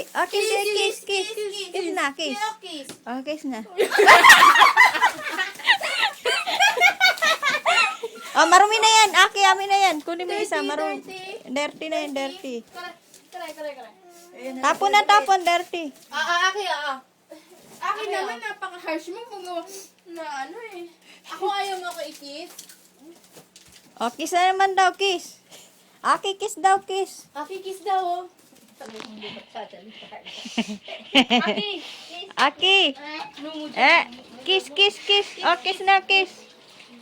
Oh, kiss. Kiss na, kiss. Oh, kiss na. Oh, marumi na yan. Aki, amin na yan. Kunin mo isa, marumi. Dirty na yan, dirty. Tapon, dirty. Aki. Aki naman, napaka-harsh mo kung na ano eh. Ako ayaw mo ako i-kiss. Oh, kiss na naman daw, kiss. Aki, kiss daw, kiss. Aki, kiss daw oh. Aki, kiss. Aki. Kiss. Oh, kiss na, kiss.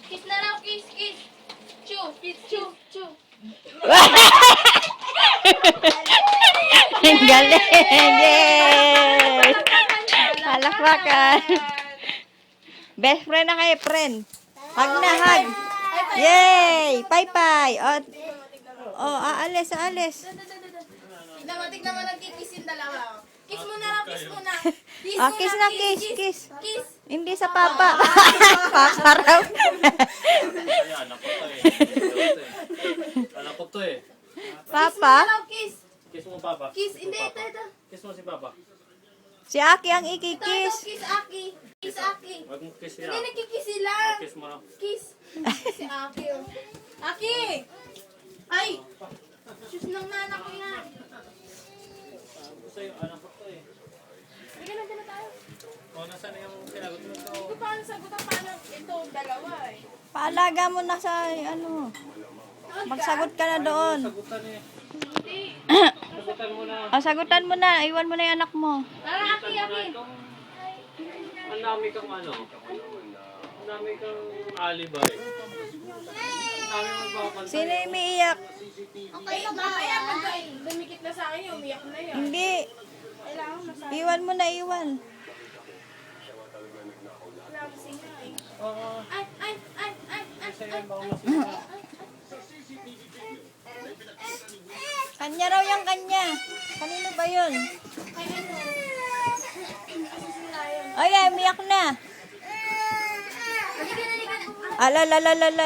Kiss na lang, kiss. Chu. Ang galing. Yay! Palakpakan. Best friend na kayo, friend. Hug na, hug. Yay! Pay. Oh, aalis. Tignan mo nagkikisin dalawa. Kiss mo na. Oh, kiss na, kiss. Hindi sa papa. Papa raw. Anak ko to eh. Papa? Kiss. Kiss mo papa. Kiss, hindi, ito. Kiss mo si papa. Si Aki ang Ito, ikikiss. kiss Aki. Kiss Aki. Wag mo kiss Hindi, niya. nagkikiss sila. Kiss mo na. Kiss. Si Aki. Oh. Aki! Ay! Sus ng nanak ko yan. Sa'yo, anak ko to eh. Hindi na tayo. O, nasaan na yung sinagot mo to? Hindi ko paano sagutan paano ito dalawa eh. Paalaga mo na sa ano. Magsagot ka na doon. Sagutan eh. Hindi. Sagutan mo na. Oh, sagutan mo na. Iwan mo na yung anak mo. Tara, Aki. Ang dami kang ano. Ang dami kang alibay. Ang dami magpapantay. Sino yung umiiyak? Okay, mamaya pag dumikit na sa akin, umiyak na yan. Hindi. Kailangan masabi. Iwan mo na, iwan. Lamsing nga eh. Oo. Ay. Sa'yo ba ako masisa? Kanya raw yung kanya. Kanino ba yun? Ay, ano? Asusin tayo. Ay, umiyak na. Halika na. Alalalala.